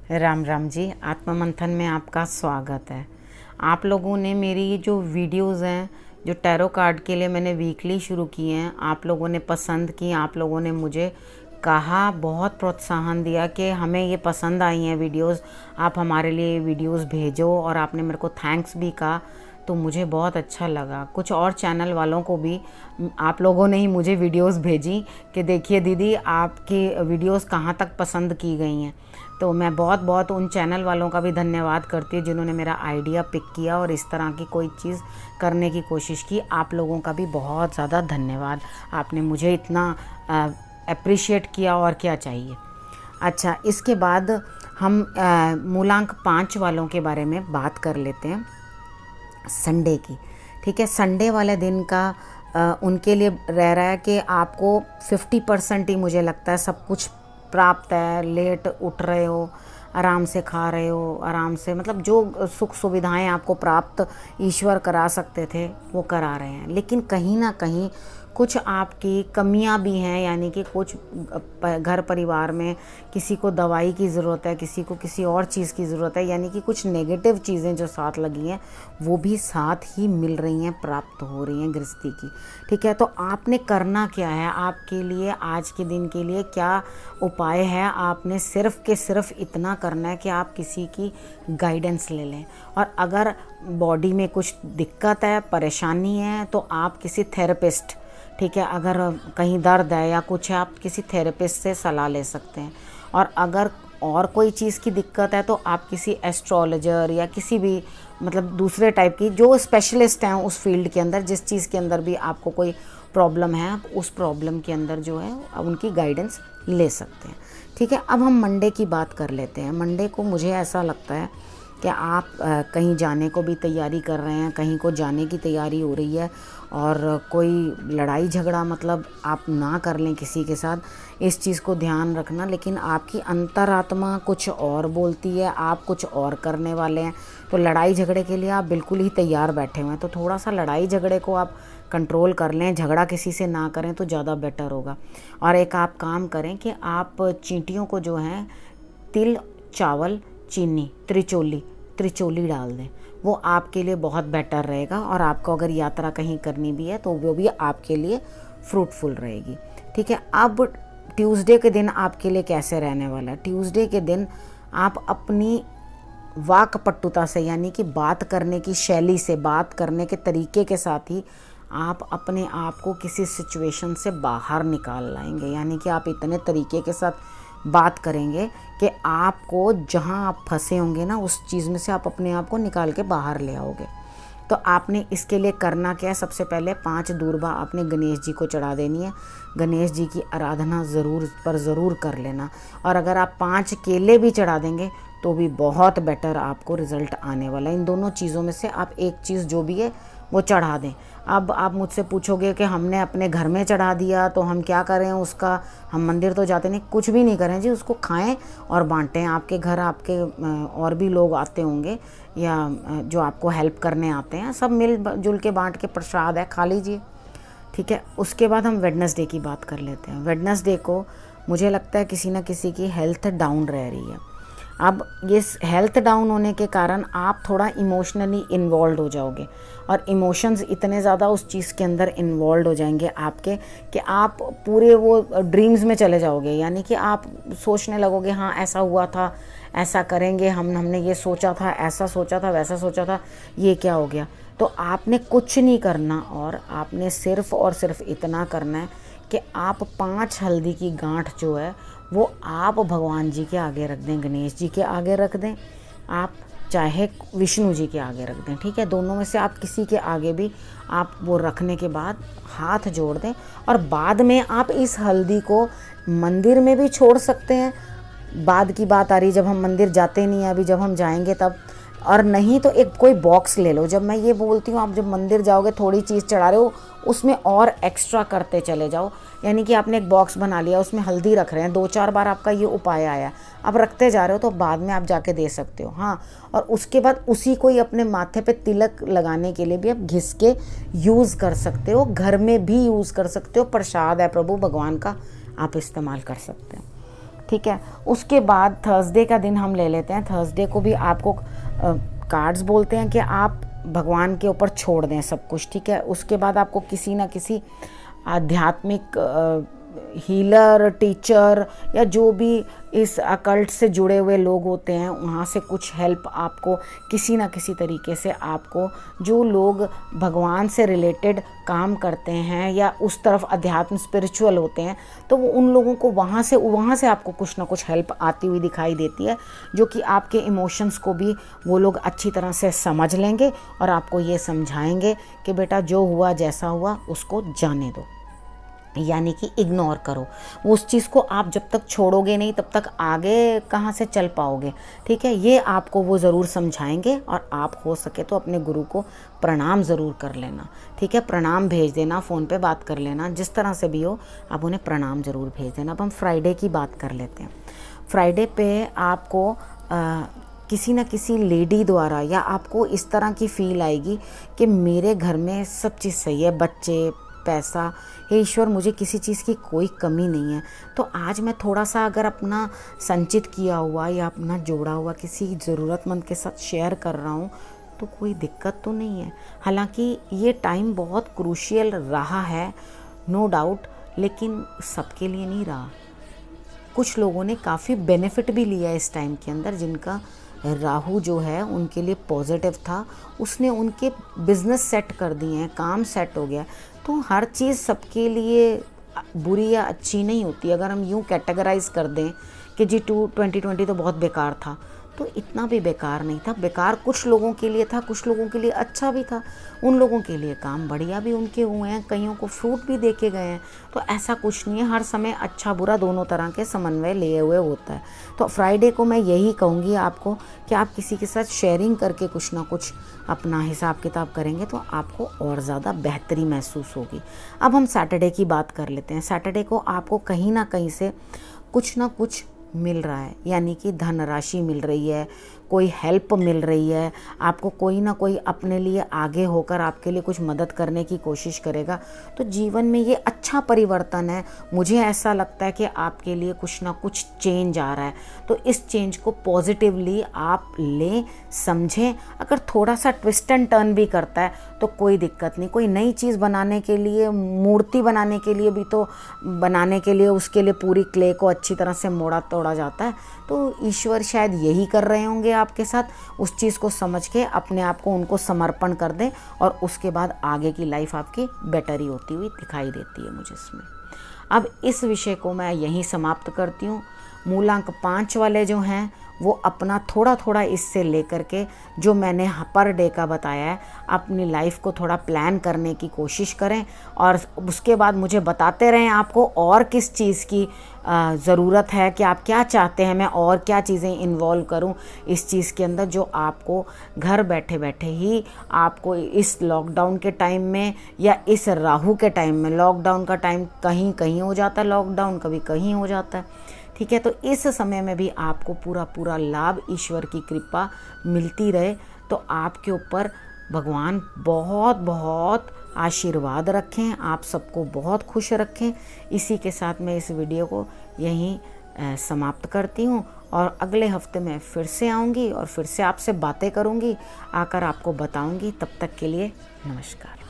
राम राम जी। आत्म मंथन में आपका स्वागत है। आप लोगों ने मेरी ये जो वीडियोस हैं, जो टैरो कार्ड के लिए मैंने वीकली शुरू किए हैं, आप लोगों ने पसंद की। आप लोगों ने मुझे कहा, बहुत प्रोत्साहन दिया कि हमें ये पसंद आई हैं वीडियोस, आप हमारे लिए वीडियोस भेजो, और आपने मेरे को थैंक्स भी कहा, तो मुझे बहुत अच्छा लगा। कुछ और चैनल वालों को भी आप लोगों ने ही मुझे वीडियोस भेजी कि देखिए दीदी आपकी वीडियोस कहाँ तक पसंद की गई हैं। तो मैं बहुत बहुत उन चैनल वालों का भी धन्यवाद करती हूँ जिन्होंने मेरा आइडिया पिक किया और इस तरह की कोई चीज़ करने की कोशिश की। आप लोगों का भी बहुत ज़्यादा धन्यवाद, आपने मुझे इतना अप्रिशिएट किया, और क्या चाहिए। अच्छा, इसके बाद हम मूलांक 5 वालों के बारे में बात कर लेते हैं, संडे की। ठीक है, संडे वाले दिन का उनके लिए रह रहा है कि आपको 50% ही मुझे लगता है सब कुछ प्राप्त है। लेट उठ रहे हो, आराम से खा रहे हो, आराम से, मतलब जो सुख सुविधाएं आपको प्राप्त ईश्वर करा सकते थे वो करा रहे हैं। लेकिन कहीं ना कहीं कुछ आपकी कमियां भी हैं, यानी कि कुछ घर परिवार में किसी को दवाई की ज़रूरत है, किसी को किसी और चीज़ की ज़रूरत है, यानी कि कुछ नेगेटिव चीज़ें जो साथ लगी हैं वो भी साथ ही मिल रही हैं, प्राप्त हो रही हैं गृहस्थी की। ठीक है, तो आपने करना क्या है, आपके लिए आज के दिन के लिए क्या उपाय है। आपने सिर्फ़ के सिर्फ इतना करना है कि आप किसी की गाइडेंस ले लें, और अगर बॉडी में कुछ दिक्कत है, परेशानी है, तो आप किसी थेरेपिस्ट, ठीक है, अगर कहीं दर्द है या कुछ है, आप किसी थेरेपिस्ट से सलाह ले सकते हैं। और अगर और कोई चीज़ की दिक्कत है तो आप किसी एस्ट्रोलॉजर या किसी भी, मतलब दूसरे टाइप की जो स्पेशलिस्ट हैं उस फील्ड के अंदर, जिस चीज़ के अंदर भी आपको कोई प्रॉब्लम है, आप उस प्रॉब्लम के अंदर जो है आप उनकी गाइडेंस ले सकते हैं। ठीक है, अब हम मंडे की बात कर लेते हैं। मंडे को मुझे ऐसा लगता है कि आप कहीं जाने को भी तैयारी कर रहे हैं, कहीं को जाने की तैयारी हो रही है, और कोई लड़ाई झगड़ा मतलब आप ना कर लें किसी के साथ, इस चीज़ को ध्यान रखना। लेकिन आपकी अंतरात्मा कुछ और बोलती है, आप कुछ और करने वाले हैं, तो लड़ाई झगड़े के लिए आप बिल्कुल ही तैयार बैठे हुए हैं। तो थोड़ा सा लड़ाई झगड़े को आप कंट्रोल कर लें, झगड़ा किसी से ना करें तो ज़्यादा बेटर होगा। और एक आप काम करें कि आप चींटियों को जो है तिल, चावल, चीनी, त्रिचोली डाल दें, वो आपके लिए बहुत बेटर रहेगा। और आपको अगर यात्रा कहीं करनी भी है तो वो भी आपके लिए फ्रूटफुल रहेगी। ठीक है, अब ट्यूसडे के दिन आपके लिए कैसे रहने वाला है। ट्यूसडे के दिन आप अपनी वाक्पटुता से, यानी कि बात करने की शैली से, बात करने के तरीके के साथ ही आप अपने आप को किसी सिचुएशन से बाहर निकाल लाएंगे। यानी कि आप इतने तरीके के साथ बात करेंगे कि आपको जहां आप फंसे होंगे ना, उस चीज़ में से आप अपने आप को निकाल के बाहर ले आओगे। तो आपने इसके लिए करना क्या है, सबसे पहले 5 दूर्बा आपने गणेश जी को चढ़ा देनी है। गणेश जी की आराधना ज़रूर कर लेना। और अगर आप 5 केले भी चढ़ा देंगे तो भी बहुत बेटर आपको रिज़ल्ट आने वाला है। इन दोनों चीज़ों में से आप एक चीज़ जो भी है वो चढ़ा दें। अब आप मुझसे पूछोगे कि हमने अपने घर में चढ़ा दिया तो हम क्या करें उसका, हम मंदिर तो जाते नहीं। कुछ भी नहीं करें जी, उसको खाएं और बांटें। आपके घर आपके और भी लोग आते होंगे या जो आपको हेल्प करने आते हैं, सब मिल जुल के बांट के प्रसाद है, खा लीजिए। ठीक है, उसके बाद हम वेडनेसडे की बात कर लेते हैं। वेडनेसडे को मुझे लगता है किसी न किसी की हेल्थ डाउन रह रही है। अब ये हेल्थ डाउन होने के कारण आप थोड़ा इमोशनली इन्वॉल्व हो जाओगे, और इमोशंस इतने ज़्यादा उस चीज़ के अंदर इन्वॉल्व हो जाएंगे आपके कि आप पूरे वो ड्रीम्स में चले जाओगे। यानी कि आप सोचने लगोगे, हाँ ऐसा हुआ था, ऐसा करेंगे, हमने ये सोचा था, ऐसा सोचा था, वैसा सोचा था, ये क्या हो गया। तो आपने कुछ नहीं करना, और आपने सिर्फ़ और सिर्फ इतना करना है कि आप 5 हल्दी की गांठ जो है वो आप भगवान जी के आगे रख दें, गणेश जी के आगे रख दें, आप चाहे विष्णु जी के आगे रख दें। ठीक है, दोनों में से आप किसी के आगे भी आप वो रखने के बाद हाथ जोड़ दें। और बाद में आप इस हल्दी को मंदिर में भी छोड़ सकते हैं। बाद की बात आ रही, जब हम मंदिर जाते नहीं हैं, अभी जब हम जाएंगे तब। और नहीं तो एक कोई बॉक्स ले लो। जब मैं ये बोलती हूँ, आप जब मंदिर जाओगे थोड़ी चीज़ चढ़ा रहे हो, उसमें और एक्स्ट्रा करते चले जाओ। यानी कि आपने एक बॉक्स बना लिया, उसमें हल्दी रख रहे हैं, 2-4 बार आपका ये उपाय आया, अब रखते जा रहे हो, तो बाद में आप जाके दे सकते हो। हाँ, और उसके बाद उसी को ही अपने माथे पे तिलक लगाने के लिए भी आप घिस के यूज़ कर सकते हो, घर में भी यूज़ कर सकते हो। प्रसाद है प्रभु भगवान का, आप इस्तेमाल कर सकते हो। ठीक है। उसके बाद थर्सडे का दिन हम ले लेते हैं। थर्सडे को भी आपको कार्ड्स बोलते हैं कि आप भगवान के ऊपर छोड़ दें सब कुछ, ठीक है। उसके बाद आपको किसी ना किसी आध्यात्मिक हीलर, टीचर या जो भी इस अकल्ट से जुड़े हुए लोग होते हैं वहाँ से कुछ हेल्प आपको किसी ना किसी तरीके से, आपको जो लोग भगवान से रिलेटेड काम करते हैं या उस तरफ अध्यात्म स्पिरिचुअल होते हैं, तो वो उन लोगों को वहाँ से आपको कुछ ना कुछ हेल्प आती हुई दिखाई देती है, जो कि आपके इमोशंस को भी वो लोग अच्छी तरह से समझ लेंगे और आपको ये समझाएंगे कि बेटा जो हुआ जैसा हुआ उसको जाने दो, यानी कि इग्नोर करो। वो उस चीज़ को आप जब तक छोड़ोगे नहीं तब तक आगे कहाँ से चल पाओगे, ठीक है। ये आपको वो ज़रूर समझाएंगे और आप हो सके तो अपने गुरु को प्रणाम ज़रूर कर लेना, ठीक है। प्रणाम भेज देना, फ़ोन पे बात कर लेना, जिस तरह से भी हो आप उन्हें प्रणाम ज़रूर भेज देना। अब हम फ्राइडे की बात कर लेते हैं। फ्राइडे पे आपको किसी न किसी लेडी द्वारा या आपको इस तरह की फ़ील आएगी कि मेरे घर में सब चीज़ सही है, बच्चे, पैसा, हे ईश्वर मुझे किसी चीज़ की कोई कमी नहीं है, तो आज मैं थोड़ा सा अगर अपना संचित किया हुआ या अपना जोड़ा हुआ किसी ज़रूरतमंद के साथ शेयर कर रहा हूँ तो कोई दिक्कत तो नहीं है। हालांकि ये टाइम बहुत क्रूशियल रहा है, नो डाउट, लेकिन सबके लिए नहीं रहा। कुछ लोगों ने काफ़ी बेनिफिट भी लिया इस टाइम के अंदर, जिनका राहु जो है उनके लिए पॉजिटिव था, उसने उनके बिजनेस सेट कर दिए हैं, काम सेट हो गया। तो हर चीज़ सबके लिए बुरी या अच्छी नहीं होती। अगर हम यूँ कैटेगराइज कर दें कि जी 2020 तो बहुत बेकार था, तो इतना भी बेकार नहीं था। बेकार कुछ लोगों के लिए था, कुछ लोगों के लिए अच्छा भी था। उन लोगों के लिए काम बढ़िया भी उनके हुए हैं, कईयों को फ्रूट भी देके गए हैं। तो ऐसा कुछ नहीं है, हर समय अच्छा बुरा दोनों तरह के समन्वय लिए हुए होता है। तो फ्राइडे को मैं यही कहूँगी आपको कि आप किसी के साथ शेयरिंग करके कुछ ना कुछ अपना हिसाब किताब करेंगे तो आपको और ज़्यादा बेहतरी महसूस होगी। अब हम सैटरडे की बात कर लेते हैं। सैटरडे को आपको कहीं ना कहीं से कुछ ना कुछ मिल रहा है, यानी कि धनराशि मिल रही है, कोई हेल्प मिल रही है, आपको कोई ना कोई अपने लिए आगे होकर आपके लिए कुछ मदद करने की कोशिश करेगा। तो जीवन में ये अच्छा परिवर्तन है। मुझे ऐसा लगता है कि आपके लिए कुछ ना कुछ चेंज आ रहा है, तो इस चेंज को पॉजिटिवली आप लें, समझें। अगर थोड़ा सा ट्विस्ट एंड टर्न भी करता है तो कोई दिक्कत नहीं। कोई नई चीज़ बनाने के लिए, मूर्ति बनाने के लिए भी तो बनाने के लिए उसके लिए पूरी क्ले को अच्छी तरह से मोड़ा तोड़ा जाता है। तो ईश्वर शायद यही कर रहे होंगे आपके साथ, उस चीज़ को समझ के अपने आप को उनको समर्पण कर दें और उसके बाद आगे की लाइफ आपकी बेटर ही होती हुई दिखाई देती है मुझे इसमें। अब इस विषय को मैं यहीं समाप्त करती हूँ। मूलांक 5 वाले जो हैं वो अपना थोड़ा थोड़ा इससे लेकर के जो मैंने पर डे का बताया है अपनी लाइफ को थोड़ा प्लान करने की कोशिश करें और उसके बाद मुझे बताते रहें आपको और किस चीज़ की ज़रूरत है, कि आप क्या चाहते हैं मैं और क्या चीज़ें इन्वॉल्व करूं इस चीज़ के अंदर, जो आपको घर बैठे बैठे ही आपको इस लॉकडाउन के टाइम में या इस राहु के टाइम में, लॉकडाउन का टाइम कहीं कहीं हो जाता है, लॉकडाउन कभी कहीं हो जाता है, ठीक है। तो इस समय में भी आपको पूरा पूरा लाभ, ईश्वर की कृपा मिलती रहे। तो आपके ऊपर भगवान बहुत बहुत आशीर्वाद रखें, आप सबको बहुत खुश रखें। इसी के साथ मैं इस वीडियो को यहीं समाप्त करती हूँ और अगले हफ्ते में फिर से आऊँगी और फिर से आपसे बातें करूँगी, आकर आपको बताऊँगी। तब तक के लिए नमस्कार।